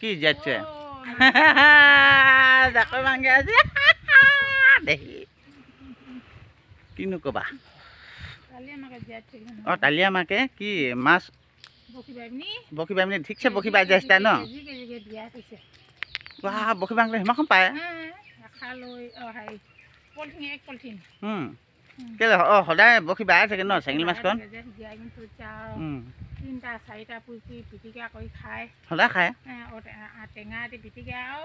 কি যাচ্ছে জাকৈ ভাঙি আজি দেখি কিনো কবা অ তালিয়া মাকে কি মাছ বখি বাই ঠিকছে বখি বাই যাইছে ন বখি বাংলে সিমাখন পায় কেলে সদায় বখি বাই থাকে ন চেঙেলী মাছখন তিনটা চাৰিটা পুৰি পিটিকা কৰি খায় সদায় খায় টেঙা দি পিটিকা আৰু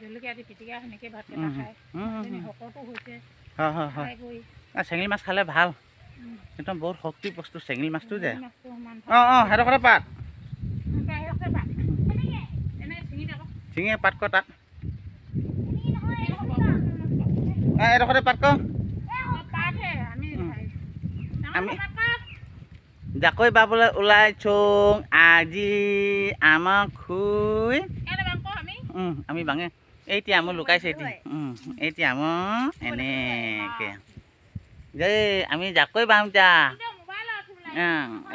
জলকীয়া দি পিটিকা সেনেকৈ ভাতকেইটা খায় শকতো হৈছে চেঙেলী মাছ খালে ভাল একদম বহুত শক্তি বস্তু চেঙেলী মাছটো যে সেইটো কথা পাত চিঙি পাত ক তাত এডোখৰতে পাত ক আমি জাকৈ বাবলৈ ওলাইছোঁ আজি আমাক খুই আমি বাঙে এতিয়া আমাৰ লুকাইছে এতিয়া আমাৰ এনেকৈ যে আমি জাকৈ বাম যা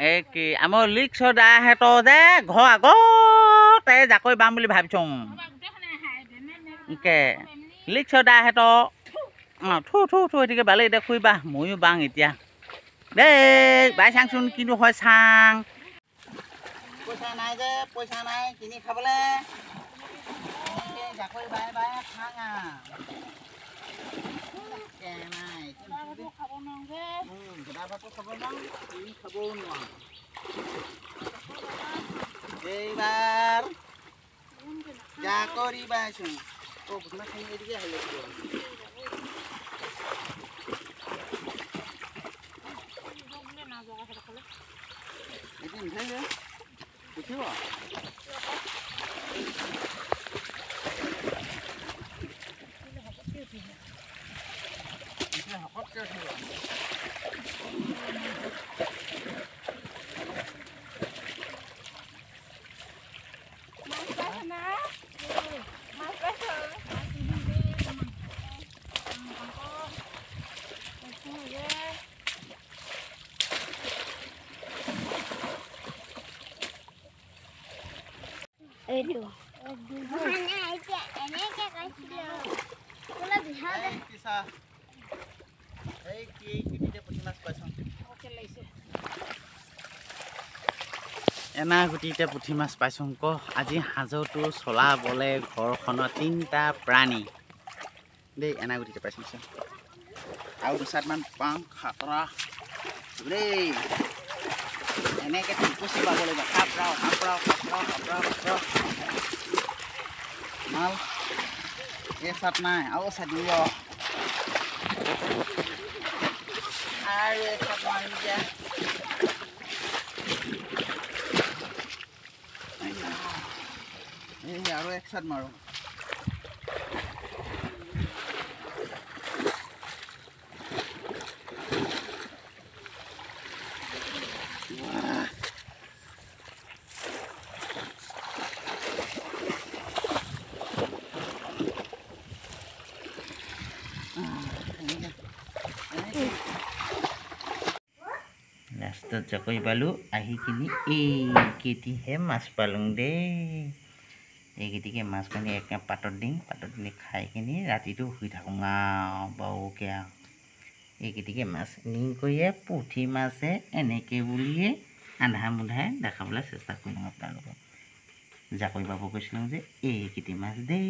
এই কি আমাৰ লিক চদাহঁতৰ যে ঘৰ আগতে জাকৈ বাম বুলি ভাবিছোঁ লিক চদাহঁতৰ থু থু থু এতিকে বালে এতিয়া খুইবা ময়ো বাং এতিয়া দেই বাই চাংচোন কিনো হয় চাং পইচা নাই যে পইচা নাই কিনি খাবলৈ জাকৈ বাই বাই খাং এইবাৰ জাকৰি বাইছোঁ এদিকে আহিলে উঠিব এনা গুটিতে পুঠি মাছ পাইছোঁ ক আজি সাজৰটো চলাবলৈ ঘৰখনৰ তিনিটা প্ৰাণী দেই এনা গুটিতে পাইছোঁ আৰু দুচাটমান পাওঁ খাতৰা দেই এনেকৈ টিপুচি পাব লাগিব খাপৰাও মাল এই চাট নাই আৰু চাট দিব আৰু এই চাট মাৰি দিয়া আৰু এক চাট মাৰোঁ লাষ্টত জাকৈ পালোঁ আহি কিনি এইকেইটিহে মাছ পালোঁ দেই এইকেইটিকে মাছ পানী এক পাতত দিম পাতত দি খাই কিনি ৰাতিটো শুই থাকোঁ বাৰুকে আৰু এইকেইটিকে মাছ নিকৈয়ে পুঠি মাছে এনেকৈ বুলিয়ে আধা মুধাই দেখাবলৈ চেষ্টা কৰিলোঁ আপোনালোকক জাকৈ বাব কৈছিলোঁ যে এইকেইটি মাছ দেই